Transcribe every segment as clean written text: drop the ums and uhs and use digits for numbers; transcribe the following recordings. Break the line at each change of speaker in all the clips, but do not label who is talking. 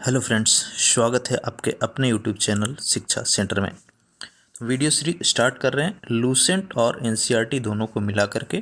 Hello friends, स्वागत है आपके अपने यूट्यूब चैनल शिक्षा सेंटर में। वीडियो सीरीज स्टार्ट कर रहे हैं। लूसेंट और एनसीईआरटी दोनों को मिला करके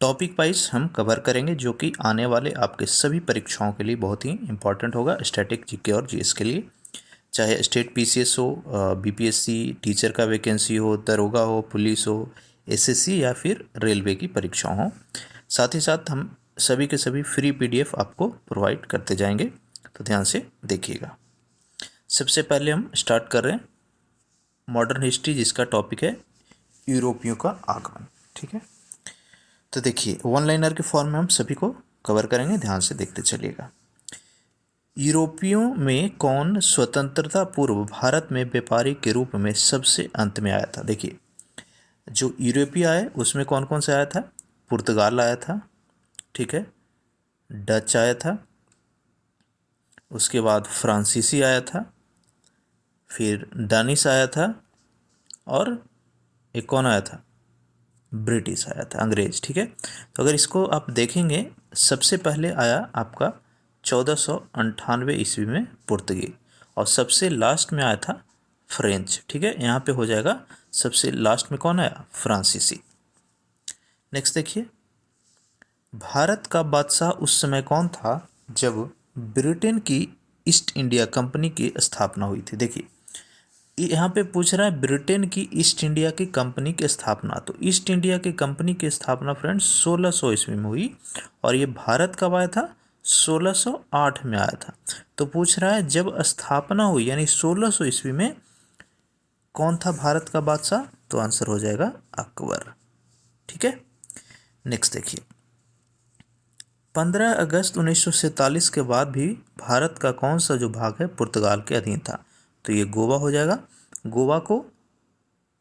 टॉपिक वाइज हम कवर करेंगे, जो कि आने वाले आपके सभी परीक्षाओं के लिए बहुत ही इंपॉर्टेंट होगा। स्टैटिक, जीके और जीएस के लिए, चाहे स्टेट पीसीएस हो, बीपीएससी टीचर का वैकेंसी हो, दरोगा हो, पुलिस हो, एसएससी या फिर रेलवे की परीक्षाओं हो। साथ ही साथ हम सभी के सभी फ्री पीडीएफ आपको प्रोवाइड करते जाएंगे, तो ध्यान से देखिएगा। सबसे पहले हम स्टार्ट कर रहे हैं मॉडर्न हिस्ट्री, जिसका टॉपिक है यूरोपियों का आगमन। ठीक है, तो देखिए वन लाइनर के फॉर्म में हम सभी को कवर करेंगे, ध्यान से देखते चलिएगा। यूरोपियों में कौन स्वतंत्रता पूर्व भारत में व्यापारी के रूप में सबसे अंत में आया था? देखिए, जो यूरोपीय आए उसमें कौन कौन से आया था? पुर्तगाल आया था, ठीक है, डच आया था, उसके बाद फ्रांसीसी आया था, फिर डानिश आया था, और एक कौन आया था? ब्रिटिश आया था, अंग्रेज। ठीक है, तो अगर इसको आप देखेंगे, सबसे पहले आया आपका 1498 ईस्वी में पुर्तगाल, और सबसे लास्ट में आया था फ्रेंच। ठीक है, यहाँ पे हो जाएगा सबसे लास्ट में कौन आया? फ्रांसीसी। नेक्स्ट देखिए, भारत का बादशाह उस समय कौन था जब ब्रिटेन की ईस्ट इंडिया कंपनी की स्थापना हुई थी? देखिए, यहाँ पे पूछ रहा है ब्रिटेन की ईस्ट इंडिया की कंपनी की स्थापना। तो ईस्ट इंडिया की कंपनी की स्थापना फ्रेंड्स 1600 ईस्वी में हुई, और ये भारत कब आया था? 1608 में आया था। तो पूछ रहा है जब स्थापना हुई यानी 1600 ईस्वी में, कौन था भारत का बादशाह? तो आंसर हो जाएगा अकबर। ठीक है, नेक्स्ट देखिए, 15 अगस्त 1947 के बाद भी भारत का कौन सा जो भाग है पुर्तगाल के अधीन था? तो ये गोवा हो जाएगा। गोवा को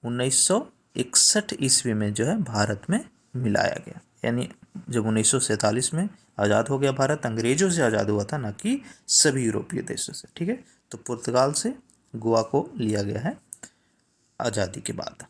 1961 ईस्वी में जो है भारत में मिलाया गया, यानी जब 1947 में आज़ाद हो गया भारत, अंग्रेजों से आज़ाद हुआ था, ना कि सभी यूरोपीय देशों से। ठीक है, तो पुर्तगाल से गोवा को लिया गया है आज़ादी के बाद।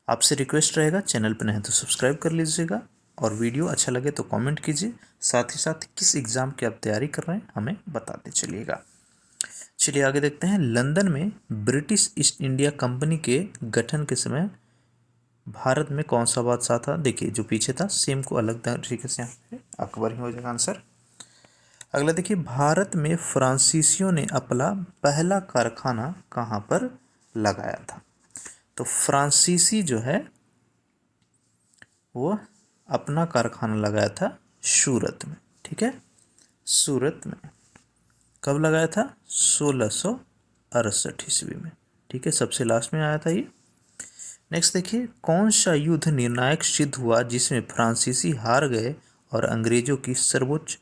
आपसे रिक्वेस्ट रहेगा, चैनल पर नए हैं तो सब्सक्राइब कर लीजिएगा, और वीडियो अच्छा लगे तो कमेंट कीजिए। साथ ही साथ किस एग्ज़ाम की आप तैयारी कर रहे हैं हमें बताते चलिएगा। चलिए आगे देखते हैं। लंदन में ब्रिटिश ईस्ट इंडिया कंपनी के गठन के समय भारत में कौन सा बादशाह था? देखिए, जो पीछे था सेम को अलग तरीके से यहाँ पे अकबर ही हो जाएगा आंसर। अगला देखिए, भारत में फ्रांसीसियों ने अपना पहला कारखाना कहाँ पर लगाया था? तो फ्रांसीसी जो है वो अपना कारखाना लगाया था सूरत में। ठीक है, सूरत में कब लगाया था? 1668 ईस्वी में। ठीक है, सबसे लास्ट में आया था ये। नेक्स्ट देखिए, कौन सा युद्ध निर्णायक सिद्ध हुआ जिसमें फ्रांसीसी हार गए और अंग्रेजों की सर्वोच्च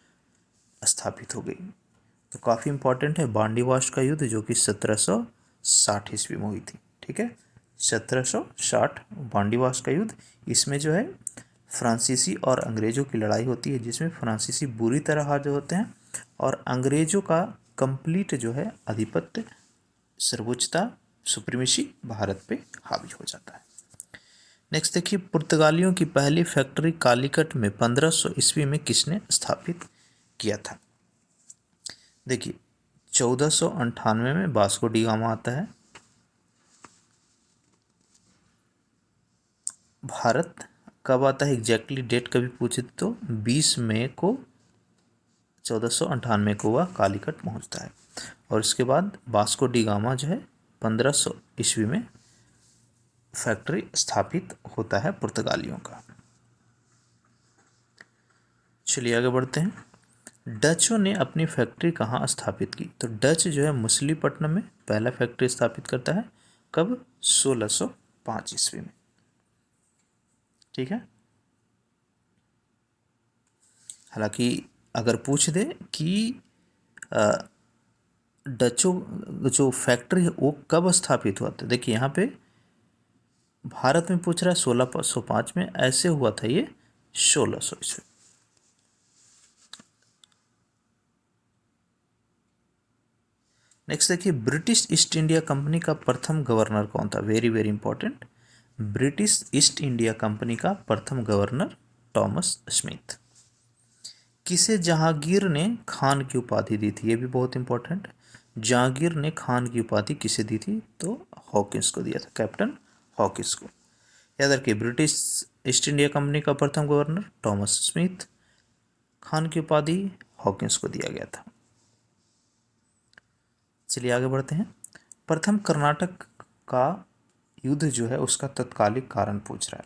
स्थापित हो गई? तो काफ़ी इंपॉर्टेंट है, बांडीवाश का युद्ध, जो कि 1760 ईस्वी में हुई थी। ठीक है, 1760 बांडीवाश का युद्ध। इसमें जो है फ्रांसीसी और अंग्रेजों की लड़ाई होती है, जिसमें फ्रांसीसी बुरी तरह हार होते हैं, और अंग्रेजों का कंप्लीट जो है आधिपत्य, सर्वोच्चता, सुप्रीमेसी भारत पे हावी हो जाता है। नेक्स्ट देखिए, पुर्तगालियों की पहली फैक्ट्री कालीकट में 1500 ईस्वी में किसने स्थापित किया था? देखिए, 1498 में वास्को डी गामा आता है भारत। कब आता है एग्जैक्टली डेट कभी पूछे तो 20 मई को 1498 को वह कालीकट पहुंचता है, और इसके बाद वास्को डी गामा जो है 1500 ईस्वी में फैक्ट्री स्थापित होता है पुर्तगालियों का। चलिए आगे बढ़ते हैं। डचों ने अपनी फैक्ट्री कहाँ स्थापित की? तो डच जो है मछलीपट्टनम में पहला फैक्ट्री स्थापित करता है। कब? 1605 ईस्वी में। ठीक है, हालांकि अगर पूछ दे कि डचों जो फैक्ट्री है वो कब स्थापित हुआ, तो देखिए यहाँ पे भारत में पूछ रहा है 1605 में, ऐसे हुआ था ये 1600 ईस्वी। नेक्स्ट देखिए, ब्रिटिश ईस्ट इंडिया कंपनी का प्रथम गवर्नर कौन था? Very very important, British east India company का प्रथम गवर्नर टॉमस स्मिथ। किसे जहांगीर ने खान की उपाधि दी थी, ये भी बहुत इंपॉर्टेंट है। जहांगीर ने खान की उपाधि किसे दी थी, तो हॉकिंस को दिया था, कैप्टन हॉकिंस को। याद रखिए, ब्रिटिश ईस्ट इंडिया कंपनी का प्रथम गवर्नर थॉमस स्मिथ, खान की उपाधि हॉकिंस को दिया गया था। चलिए आगे बढ़ते हैं। प्रथम कर्नाटक का युद्ध जो है उसका तत्कालिक कारण पूछ रहा है।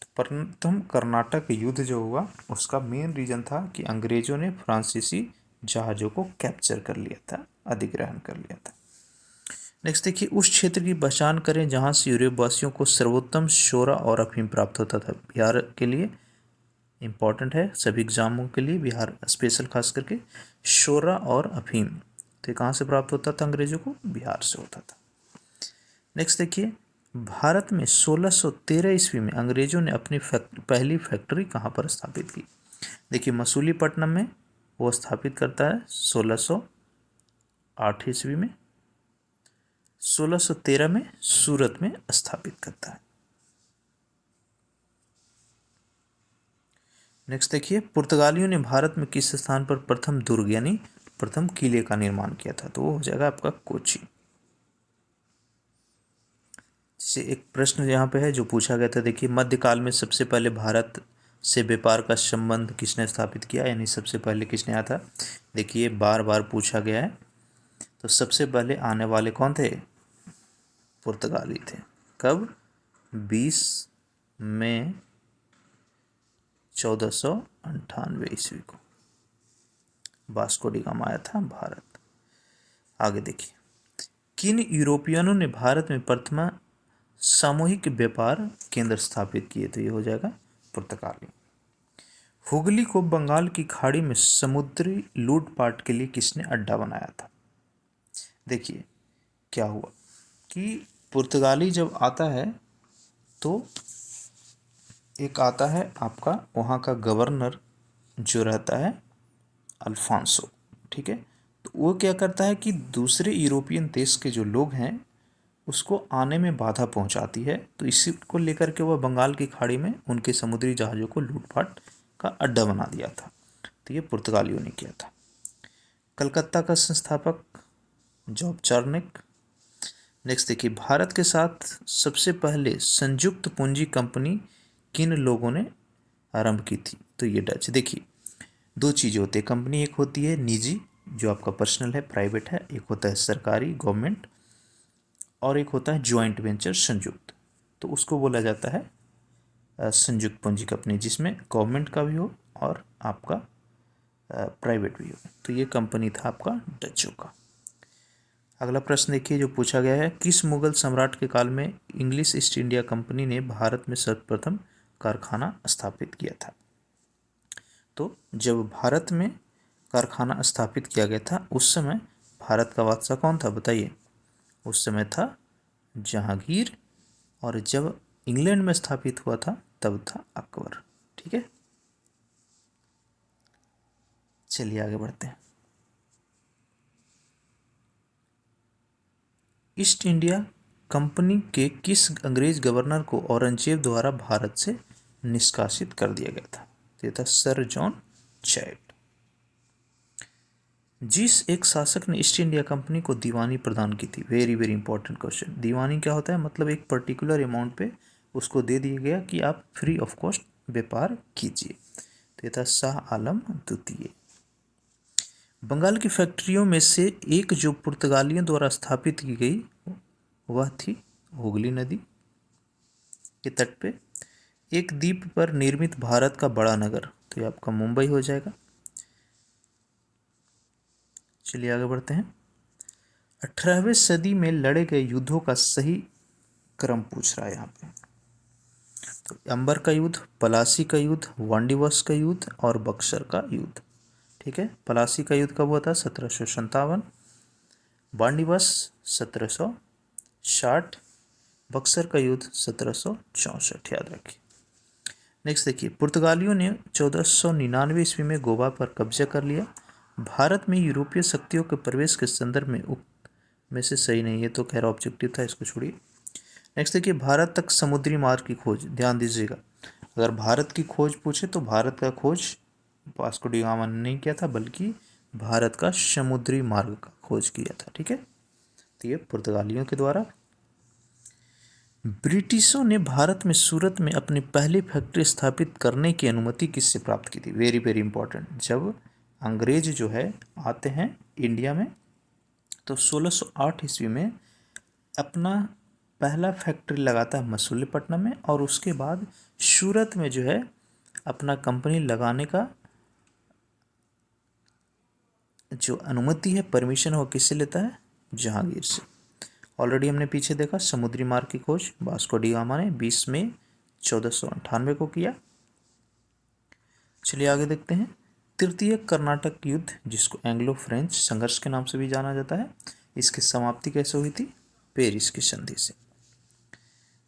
तो प्रथम कर्नाटक युद्ध जो हुआ उसका मेन रीजन था कि अंग्रेजों ने फ्रांसीसी जहाज़ों को कैप्चर कर लिया था, अधिग्रहण कर लिया था। नेक्स्ट देखिए, उस क्षेत्र की पहचान करें जहां से यूरोप वासियों को सर्वोत्तम शोरा और अफीम प्राप्त होता था। बिहार के लिए इंपॉर्टेंट है, सभी एग्जामों के लिए बिहार स्पेशल खास करके, शोरा और अफीम तो ये कहाँ से प्राप्त होता था अंग्रेजों को, बिहार से होता था। नेक्स्ट देखिए, भारत में 1613 ईस्वी में अंग्रेजों ने अपनी पहली फैक्ट्री कहाँ पर स्थापित की। देखिए, मसूलीपट्टनम में वो स्थापित करता है 1608 ईस्वी में, 1613 में सूरत में स्थापित करता है। नेक्स्ट देखिए, पुर्तगालियों ने भारत में किस स्थान पर प्रथम दुर्ग यानी प्रथम किले का निर्माण किया था, तो वो हो जाएगा आपका कोची। जैसे एक प्रश्न यहाँ पे है जो पूछा गया था, देखिए, मध्यकाल में सबसे पहले भारत से व्यापार का संबंध किसने स्थापित किया, यानी सबसे पहले किसने आया था। देखिए, बार बार पूछा गया है, तो सबसे पहले आने वाले कौन थे, पुर्तगाली थे। कब, 20 मई 1498 ईस्वी को वास्को डी गामा आया था भारत। आगे देखिए, किन यूरोपियनों ने भारत में प्रथम सामूहिक व्यापार केंद्र स्थापित किए, तो ये हो जाएगा पुर्तगाली। हुगली को बंगाल की खाड़ी में समुद्री लूटपाट के लिए किसने अड्डा बनाया था। देखिए, क्या हुआ कि पुर्तगाली जब आता है तो एक आता है आपका वहाँ का गवर्नर जो रहता है अल्फांसो, ठीक है। तो वो क्या करता है कि दूसरे यूरोपियन देश के जो लोग हैं उसको आने में बाधा पहुंचाती है, तो इसी को लेकर के वह बंगाल की खाड़ी में उनके समुद्री जहाज़ों को लूटपाट का अड्डा बना दिया था। तो ये पुर्तगालियों ने किया था। कलकत्ता का संस्थापक जॉब चार्निक। नेक्स्ट देखिए, भारत के साथ सबसे पहले संयुक्त पूंजी कंपनी किन लोगों ने आरंभ की थी, तो ये डच। देखिए, दो चीज़ें होती है कंपनी, एक होती है निजी जो आपका पर्सनल है, प्राइवेट है, एक होता है सरकारी गवर्नमेंट, और एक होता है ज्वाइंट वेंचर संयुक्त। तो उसको बोला जाता है संयुक्त पूंजी कंपनी, जिसमें गवर्नमेंट का भी हो और आपका प्राइवेट भी हो। तो ये कंपनी था आपका डचों का। अगला प्रश्न देखिए जो पूछा गया है, किस मुगल सम्राट के काल में इंग्लिश ईस्ट इंडिया कंपनी ने भारत में सर्वप्रथम कारखाना स्थापित किया था। तो जब भारत में कारखाना स्थापित किया गया था उस समय भारत का बादशाह कौन था, बताइए। उस समय था जहांगीर, और जब इंग्लैंड में स्थापित हुआ था तब था अकबर, ठीक है। चलिए आगे बढ़ते हैं। ईस्ट इंडिया कंपनी के किस अंग्रेज गवर्नर को औरंगजेब द्वारा भारत से निष्कासित कर दिया गया था, ये था सर जॉन चैड। जिस एक शासक ने ईस्ट इंडिया कंपनी को दीवानी प्रदान की थी, वेरी वेरी इंपॉर्टेंट क्वेश्चन। दीवानी क्या होता है, मतलब एक पर्टिकुलर अमाउंट पे उसको दे दिया गया कि आप फ्री ऑफ कॉस्ट व्यापार कीजिए, तो ये था शाह आलम द्वितीय। बंगाल की फैक्ट्रियों में से एक जो पुर्तगालियों द्वारा स्थापित की गई वह थी हुगली नदी के तट पे एक द्वीप पर निर्मित भारत का बड़ा नगर, तो ये आपका मुंबई हो जाएगा। चलिए आगे बढ़ते हैं। 18वीं सदी में लड़े गए युद्धों का सही क्रम पूछ रहा है यहाँ पे। तो अंबर का युद्ध, पलासी का युद्ध, वांडीवस का युद्ध और बक्सर का युद्ध, ठीक है। पलासी का युद्ध कब हुआ था, 1757, वांडीवस 1760, बक्सर का युद्ध 1764, याद रखिए। नेक्स्ट देखिए, पुर्तगालियों ने 1499 ईस्वी में गोवा पर कब्जा कर लिया। भारत में यूरोपीय शक्तियों के प्रवेश के संदर्भ में उक्त में से सही नहीं है, तो खैर ऑब्जेक्टिव था, इसको छोड़िए। नेक्स्ट देखिए, भारत तक समुद्री मार्ग की खोज, ध्यान दीजिएगा, अगर भारत की खोज पूछे तो भारत का खोज वास्को डी गामा ने नहीं किया था, बल्कि भारत का समुद्री मार्ग का खोज किया था। ठीक है, तो ये पुर्तगालियों के द्वारा। ब्रिटिशों ने भारत में सूरत में अपनी पहली फैक्ट्री स्थापित करने की अनुमति किससे प्राप्त की थी? Very very important. जब अंग्रेज जो है आते हैं इंडिया में, तो 1608 ईस्वी में अपना पहला फैक्ट्री लगाता है मसूलीपट्टनम में, और उसके बाद सूरत में जो है अपना कंपनी लगाने का जो अनुमति है, परमिशन, वो किससे लेता है? जहांगीर से। ऑलरेडी हमने पीछे देखा समुद्री मार्ग की खोज वास्को डी गामा ने 20 मई 1498 को किया। चलिए आगे देखते हैं। तृतीय कर्नाटक युद्ध, जिसको एंग्लो फ्रेंच संघर्ष के नाम से भी जाना जाता है, इसकी समाप्ति कैसे हुई थी? पेरिस की संधि से।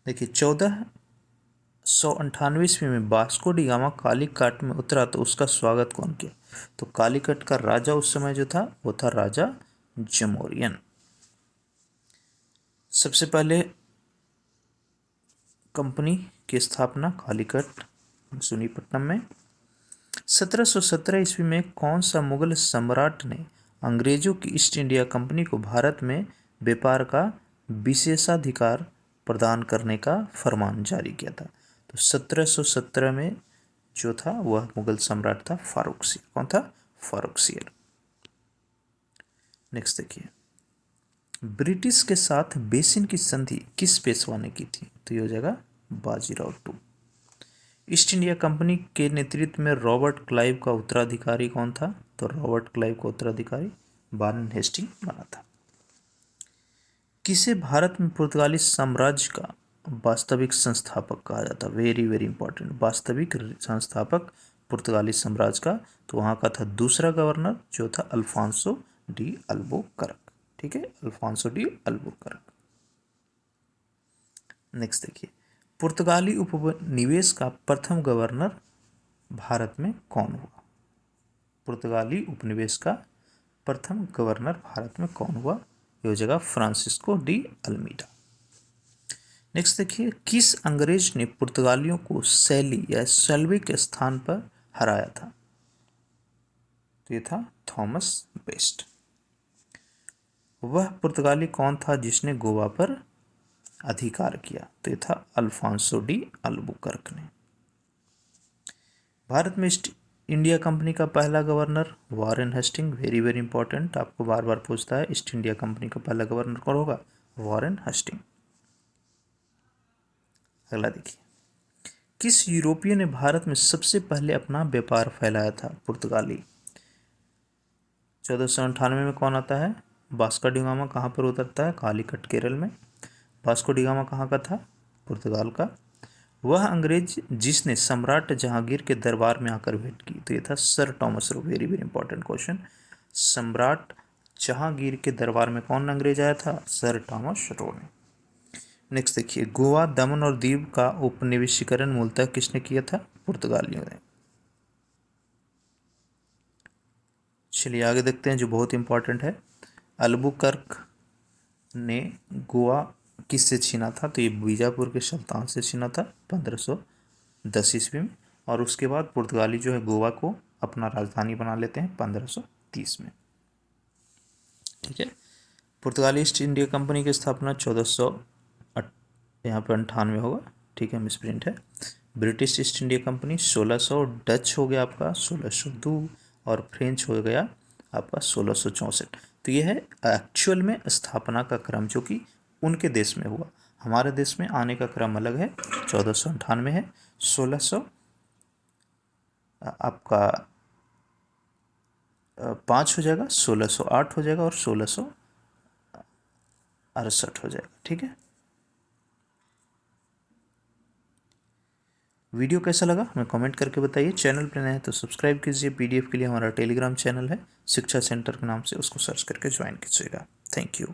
देखिए 1498 ईस्वी में वास्को डी गामा कालीकट में उतरा, तो उसका स्वागत कौन किया? तो कालीकट का राजा उस समय जो था वो था राजा जमोरियन। सबसे पहले कंपनी की स्थापना कालीकट मसूलीपट्टनम में। 1717 ईस्वी में कौन सा मुगल सम्राट ने अंग्रेजों की ईस्ट इंडिया कंपनी को भारत में व्यापार का विशेषाधिकार प्रदान करने का फरमान जारी किया था? तो 1717 में जो था वह मुगल सम्राट था फारूकसियर। कौन था? फारूकसियर। नेक्स्ट देखिए, ब्रिटिश के साथ बेसिन की संधि किस पेशवा ने की थी? तो ये हो जाएगा Bajirao two. East India Company के नेतृत्व में रॉबर्ट क्लाइव का उत्तराधिकारी कौन था? तो रॉबर्ट क्लाइव का उत्तराधिकारी वारेन हेस्टिंग बना था। किसे भारत में पुर्तगाली साम्राज्य का वास्तविक संस्थापक कहा जाता? Very very important. वास्तविक संस्थापक पुर्तगाली साम्राज्य का, तो वहाँ का था दूसरा गवर्नर जो था अल्फांसो डी अल्बुकर्क। ठीक है, अल्फांसो डी अल्बुकर्क। नेक्स्ट देखिए, पुर्तगाली उपनिवेश का प्रथम गवर्नर भारत में कौन हुआ? पुर्तगाली उपनिवेश का प्रथम गवर्नर भारत में कौन हुआ? ये हो जाएगा फ्रांसिस्को डी अल्मीडा। नेक्स्ट देखिए, किस अंग्रेज ने पुर्तगालियों को सैली या सेल्वी के स्थान पर हराया था? तो ये था थॉमस बेस्ट। वह पुर्तगाली कौन था जिसने गोवा पर अधिकार किया? तो ये था अल्फांसो डी अल्बुकर्क ने। भारत में ईस्ट इंडिया कंपनी का पहला governor Warren Hastings. Very very important, आपको बार बार पूछता है ईस्ट इंडिया कंपनी का पहला गवर्नर कौन होगा? Warren Hastings. अगला देखिए, किस यूरोपीय ने भारत में सबसे पहले अपना व्यापार फैलाया था? पुर्तगाली। 1498 में कौन आता है? Vasco D gamma. कहाँ पर उतरता है? कालीकट केरल में। वास्को डी गामा कहाँ का था? पुर्तगाल का। वह अंग्रेज जिसने सम्राट जहांगीर के दरबार में आकर भेंट की? तो ये था sir Thomas Roe. Very very important question. सम्राट जहांगीर के दरबार में कौन अंग्रेज आया था? सर टॉमस रो ने। नेक्स्ट देखिए, गोवा, दमन और दीव का उपनिवेशीकरण मूलतः किसने किया था? पुर्तगालियों ने। चलिए आगे देखते हैं जो बहुत इंपॉर्टेंट है। अल्बुकर्क ने गोवा किससे छीना था? तो ये बीजापुर के सुल्तान से छीना था 1510 ईस्वी में, और उसके बाद पुर्तगाली जो है गोवा को अपना राजधानी बना लेते हैं 1530 में। ठीक है, पुर्तगाली ईस्ट इंडिया कंपनी की स्थापना 1400 यहाँ पर 98 होगा। ठीक है, मिसप्रिंट है। British east India company 1600, Dutch हो गया आपका 1602, और फ्रेंच हो गया आपका 1664। तो ये है एक्चुअल में स्थापना का क्रम जो कि उनके देश में हुआ। हमारे देश में आने का क्रम अलग है। 1498 है, 1600 आपका 5 हो जाएगा, 1608 हो जाएगा, और 1668 हो जाएगा। ठीक है, वीडियो कैसा लगा हमें कमेंट करके बताइए। चैनल पर नए हैं तो सब्सक्राइब कीजिए। पीडीएफ के लिए हमारा टेलीग्राम चैनल है शिक्षा सेंटर के नाम से, उसको सर्च करके ज्वाइन कीजिएगा। Thank you.